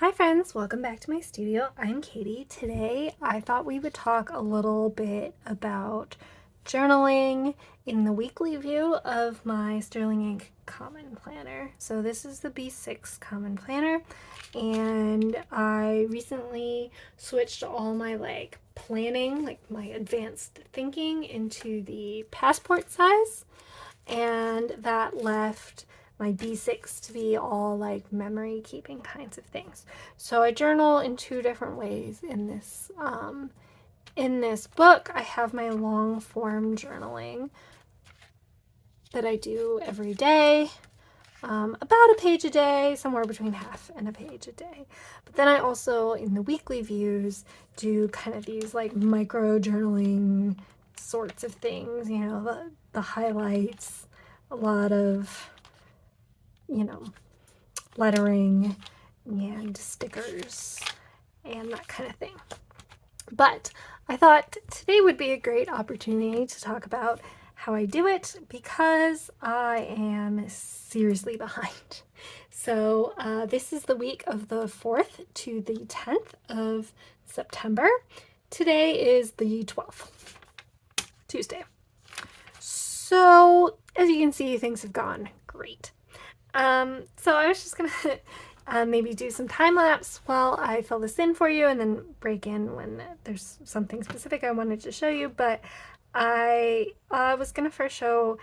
Hi friends, welcome back to my studio. I'm Katie. Today I thought we would talk a little bit about journaling in the weekly view of my Sterling Ink Common Planner. So this is the B6 Common Planner, and I recently switched all my planning, my advanced thinking into the passport size, and that left my B6 to be all memory keeping kinds of things. So I journal in two different ways in this book. I have my long form journaling that I do every day, about a page a day, somewhere between half and a page a day. But then I also, in the weekly views, do kind of these micro journaling sorts of things, the highlights, a lot of, lettering and stickers and that kind of thing. But I thought today would be a great opportunity to talk about how I do it because I am seriously behind. So this is the week of the 4th to the 10th of September. Today is the 12th, Tuesday. So as you can see, things have gone great. So I was just gonna maybe do some time lapse while I fill this in for you, and then break in when there's something specific I wanted to show you. But I was gonna first show.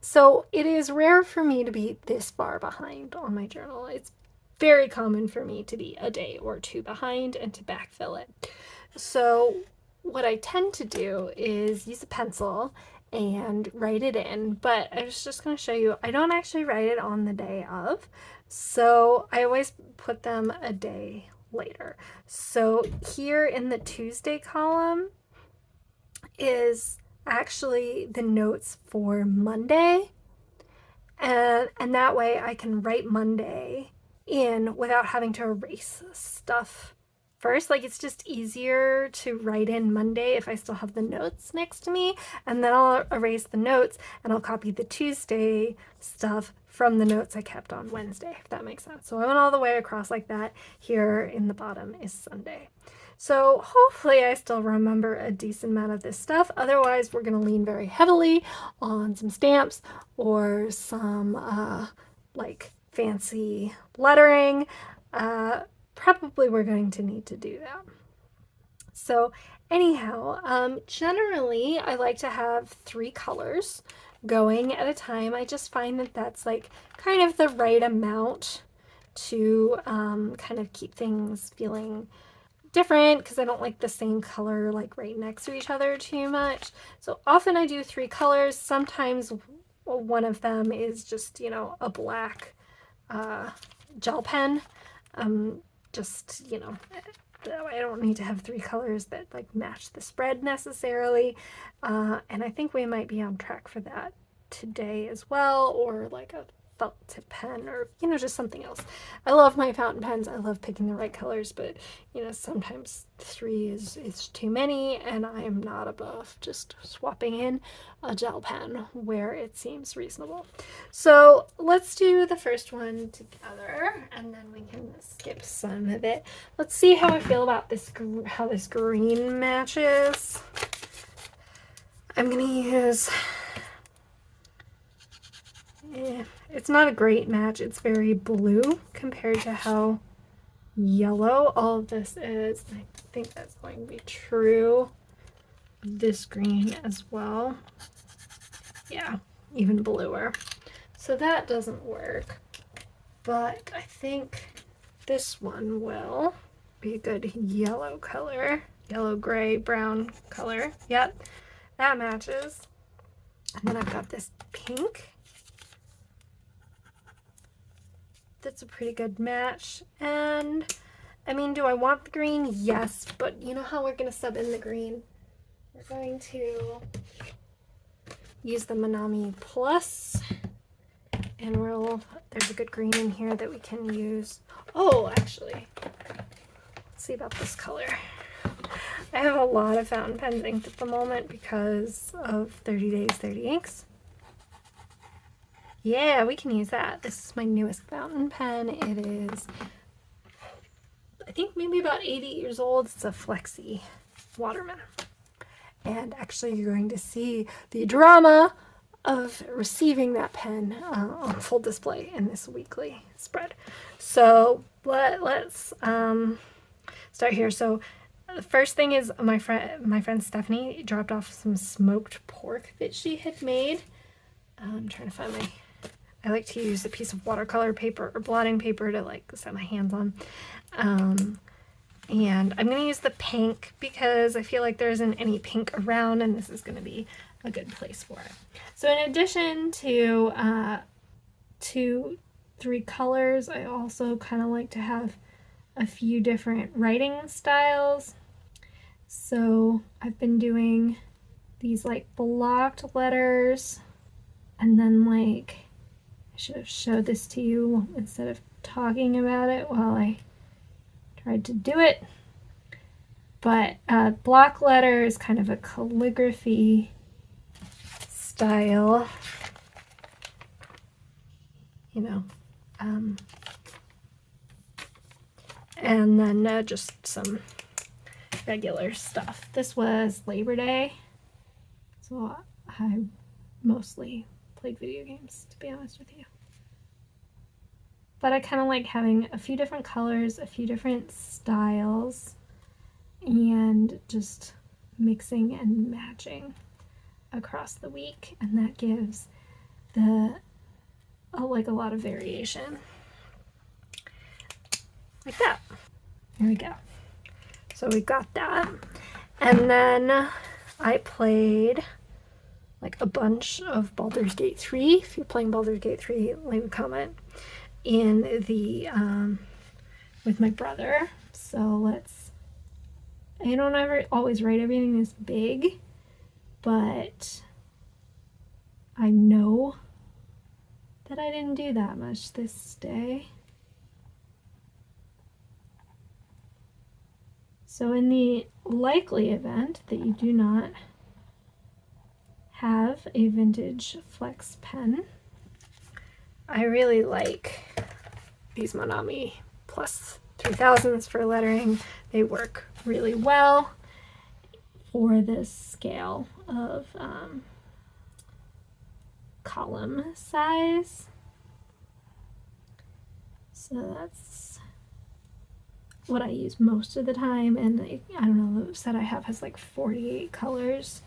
So it is rare for me to be this far behind on my journal. It's very common for me to be a day or two behind and to backfill it. So what I tend to do is use a pencil and write it in, but I was just going to show you, I don't actually write it on the day of, so I always put them a day later. So here in the Tuesday column is actually the notes for Monday, and that way I can write Monday in without having to erase stuff first. It's just easier to write in Monday if I still have the notes next to me, and then I'll erase the notes and I'll copy the Tuesday stuff from the notes I kept on Wednesday, if that makes sense. So I went all the way across like that. Here in the bottom is Sunday. So hopefully I still remember a decent amount of this stuff. Otherwise, we're going to lean very heavily on some stamps or some fancy lettering. Probably we're going to need to do that. So anyhow, generally I like to have 3 colors going at a time. I just find that that's kind of the right amount to kind of keep things feeling different, because I don't like the same color right next to each other too much. So often I do 3 colors. Sometimes one of them is just, a black gel pen. Just, I don't need to have 3 colors that match the spread necessarily. And I think we might be on track for that today as well, or a felt tip pen, or just something else. I love my fountain pens. I love picking the right colors, but sometimes 3 is too many, and I am not above just swapping in a gel pen where it seems reasonable. So let's do the first one together, and then we can skip some of it. Let's see how I feel about this, how this green matches. I'm gonna use, it's not a great match. It's very blue compared to how yellow all of this is. I think that's going to be true. This green as well. Yeah, even bluer. So that doesn't work. But I think this one will be a good yellow color. Yellow, gray, brown color. Yep, that matches. And then I've got this pink. That's a pretty good match. And I mean, do I want the green? Yes, but you know how we're going to sub in the green? We're going to use the Manami Plus, and there's a good green in here that we can use. Oh, actually, let's see about this color. I have a lot of fountain pens inked at the moment because of 30 Days, 30 Inks. Yeah, we can use that. This is my newest fountain pen. It is think maybe about 80 years old. It's a Flexi Waterman. And actually you're going to see the drama of receiving that pen on full display in this weekly spread. So let's start here. So the first thing is my friend Stephanie dropped off some smoked pork that she had made. I'm trying to find my... I like to use a piece of watercolor paper or blotting paper to like set my hands on. And I'm going to use the pink because I feel like there isn't any pink around, and this is going to be a good place for it. So in addition to 2-3 colors, I also kind of like to have a few different writing styles. So I've been doing these like blocked letters, and then like, I should have showed this to you instead of talking about it while I tried to do it. But block letter is kind of a calligraphy style, you know, and then just some regular stuff. This was Labor Day, so I mostly played video games, to be honest with you. But I kind of like having a few different colors, a few different styles, and just mixing and matching across the week, and that gives like a lot of variation, like that. There we go. So we got that, and then I played like a bunch of Baldur's Gate 3. If you're playing Baldur's Gate 3, leave a comment in the with my brother. So I don't ever always write everything this big, but I know that I didn't do that much this day. So in the likely event that you do not have a vintage flex pen, I really like these Monami Plus 3000s for lettering. They work really well for this scale of column size. So that's what I use most of the time, and I don't know, the set I have has like 48 colors.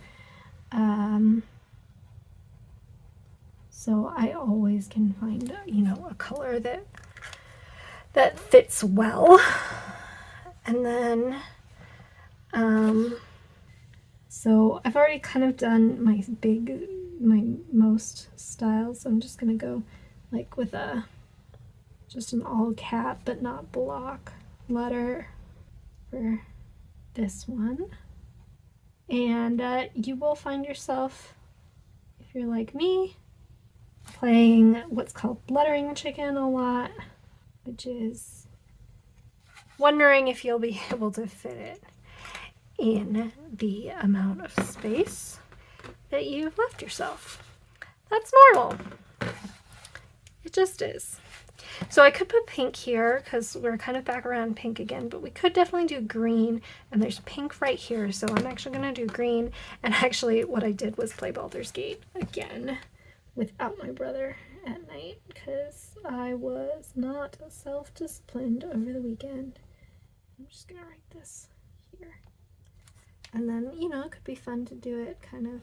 So I always can find, you know, a color that fits well. And then so I've already kind of done my most styles, so I'm just gonna go like with just an all cap but not block letter for this one. And you will find yourself, if you're like me, playing what's called lettering chicken a lot, which is wondering if you'll be able to fit it in the amount of space that you've left yourself. That's normal. It just is. So I could put pink here because we're kind of back around pink again, but we could definitely do green, and there's pink right here, so I'm actually going to do green. And actually what I did was play Baldur's Gate again without my brother at night because I was not self-disciplined over the weekend. I'm just going to write this here. And then, you know, it could be fun to do it kind of,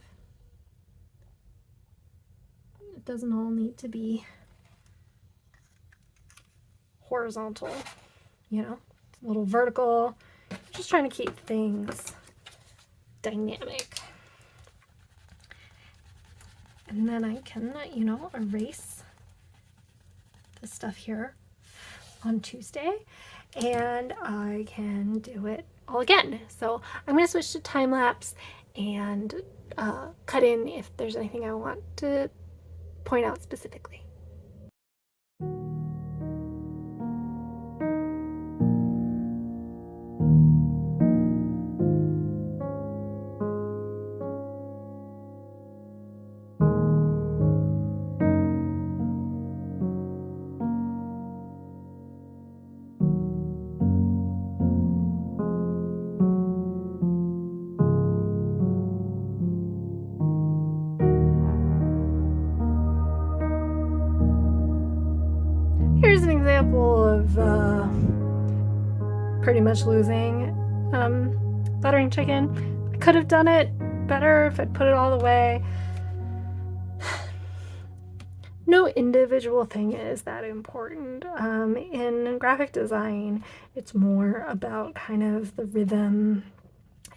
it doesn't all need to be horizontal, you know, it's a little vertical. I'm just trying to keep things dynamic. And then I can, you know, erase the stuff here on Tuesday, and I can do it all again. So I'm going to switch to time lapse and cut in if there's anything I want to point out specifically. pretty much losing buttering chicken. I could have done it better if I'd put it all away. No individual thing is that important. In graphic design, it's more about kind of the rhythm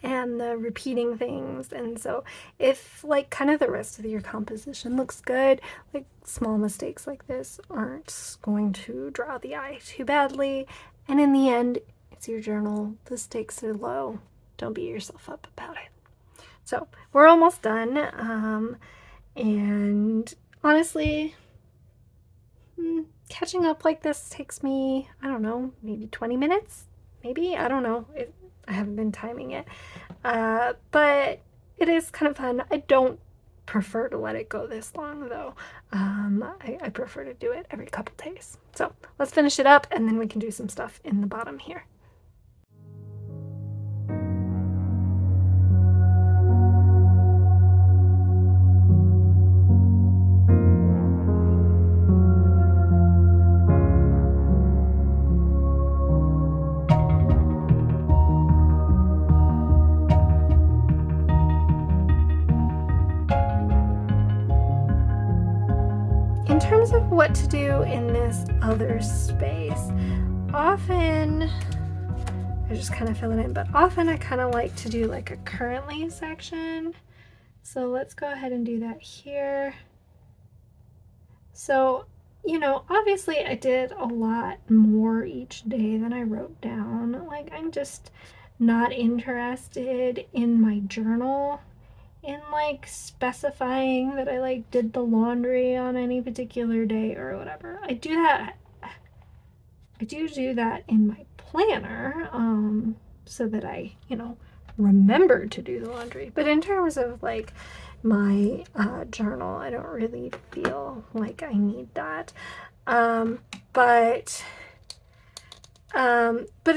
and the repeating things. And so if like kind of the rest of your composition looks good, like small mistakes like this aren't going to draw the eye too badly. And in the end, it's your journal. The stakes are low. Don't beat yourself up about it. So we're almost done. And honestly, catching up like this takes me, I don't know, maybe 20 minutes, maybe, I don't know. I haven't been timing it, but it is kind of fun. I don't prefer to let it go this long though. I prefer to do it every couple days. So let's finish it up and then we can do some stuff in the bottom here. In terms of what to do in this other space, often I just kind of fill it in, but often I kind of like to do like a currently section. So let's go ahead and do that here. So, you know, obviously I did a lot more each day than I wrote down. Like, I'm just not interested in my journal in like specifying that I like did the laundry on any particular day or whatever. I do that in my planner, so that I, you know, remember to do the laundry. But in terms of like my journal, I don't really feel like I need that. But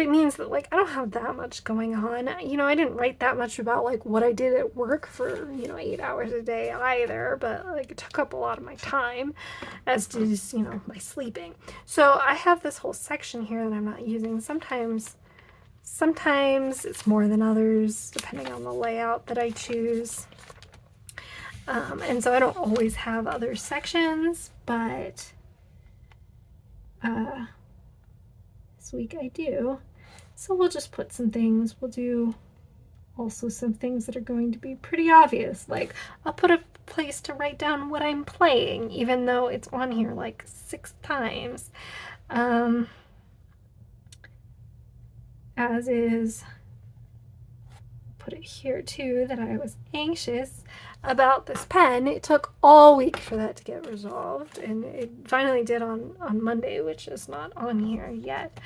it means that like I don't have that much going on. You know, I didn't write that much about like what I did at work for, you know, 8 hours a day either, but like it took up a lot of my time, as does, you know, my sleeping. So I have this whole section here that I'm not using. Sometimes it's more than others, depending on the layout that I choose. And so I don't always have other sections, but this week I do. So we'll just put some things. We'll do also some things that are going to be pretty obvious. Like I'll put a place to write down what I'm playing, even though it's on here like 6 times. As is, put it here too, that I was anxious about this pen. It took all week for that to get resolved, and it finally did on Monday, which is not on here yet.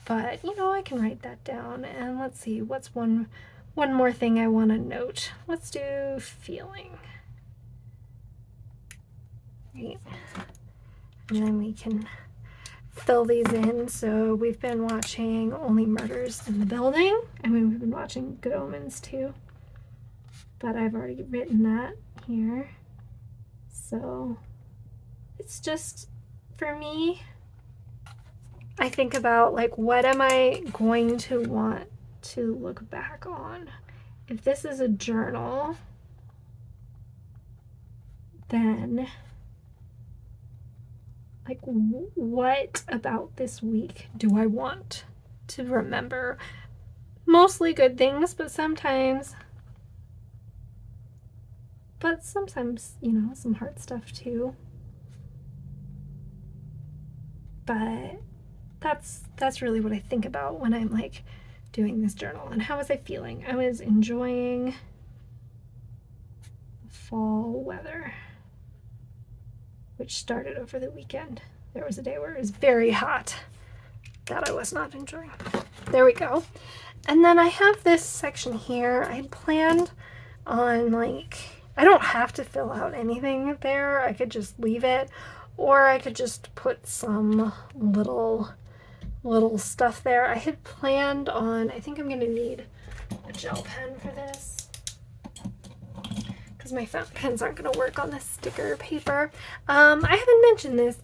But you know, I can write that down. And let's see, what's one more thing I want to note. Let's do feeling. Right. And then we can fill these in. So we've been watching Only Murders in the Building. I mean, we've been watching Good Omens too, but I've already written that here. So it's just, for me, I think about like, what am I going to want to look back on? If this is a journal, then like, what about this week do I want to remember? Mostly good things, but sometimes, you know, some hard stuff too. But that's really what I think about when I'm like doing this journal. And how was I feeling? I was enjoying the fall weather, which started over the weekend. There was a day where it was very hot that I was not enjoying. There we go. And then I have this section here. I planned on like, I don't have to fill out anything there. I could just leave it, or I could just put some little stuff there. I had planned on, I think I'm gonna need a gel pen for this, because my fountain pens aren't going to work on this sticker paper. I haven't mentioned this.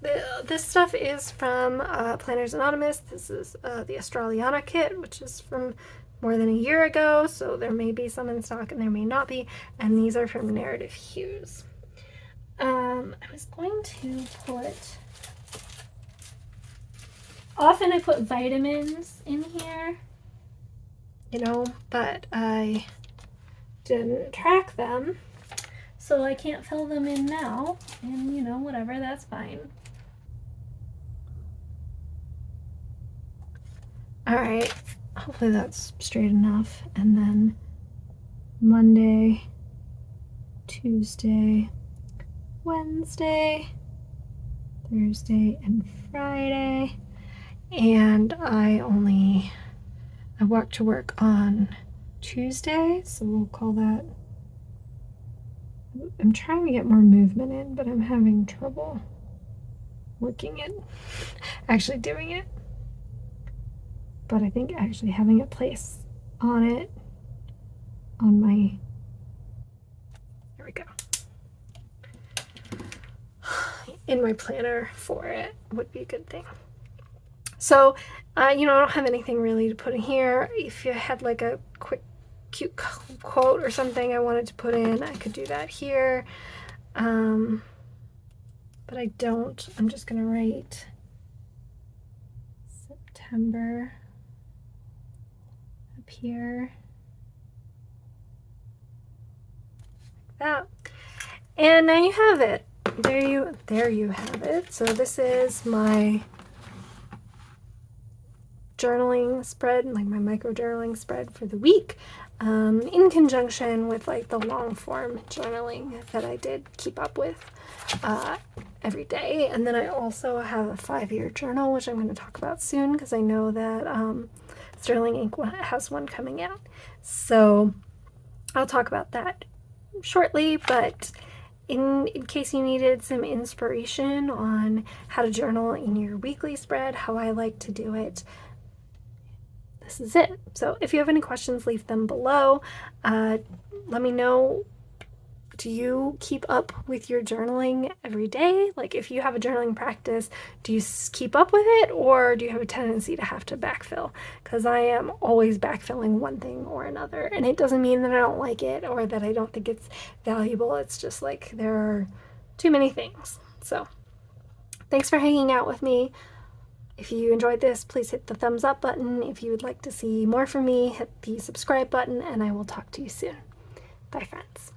This stuff is from Planners Anonymous. This is the Australiana kit, which is from more than a year ago, so there may be some in stock and there may not be. And these are from Narrative Hues. I was going to put... Often I put vitamins in here, you know, but I didn't track them, so I can't fill them in now, and you know, whatever, that's fine. Alright, hopefully that's straight enough. And then Monday, Tuesday, Wednesday, Thursday, and Friday. And I walk to work on Tuesday, so we'll call that... I'm trying to get more movement in, but I'm having trouble working it, actually doing it. But I think actually having a place on it, on my... There we go. In my planner for it would be a good thing. So, you know, I don't have anything really to put in here. If you had like a quick, cute quote or something I wanted to put in, I could do that here. But I don't. I'm just going to write September up here. Like that. And now you have it. There you have it. So this is my journaling spread, like my micro journaling spread for the week, in conjunction with like the long form journaling that I did keep up with every day. And then I also have a 5-year journal, which I'm going to talk about soon because I know that Sterling Ink has one coming out. So I'll talk about that shortly, but in case you needed some inspiration on how to journal in your weekly spread, how I like to do it, this is it. So if you have any questions, leave them below. Let me know, do you keep up with your journaling every day? Like if you have a journaling practice, do you keep up with it, or do you have a tendency to have to backfill? Because I am always backfilling one thing or another, and it doesn't mean that I don't like it or that I don't think it's valuable. It's just like there are too many things. So thanks for hanging out with me. If you enjoyed this, please hit the thumbs up button. If you would like to see more from me, hit the subscribe button, and I will talk to you soon. Bye, friends.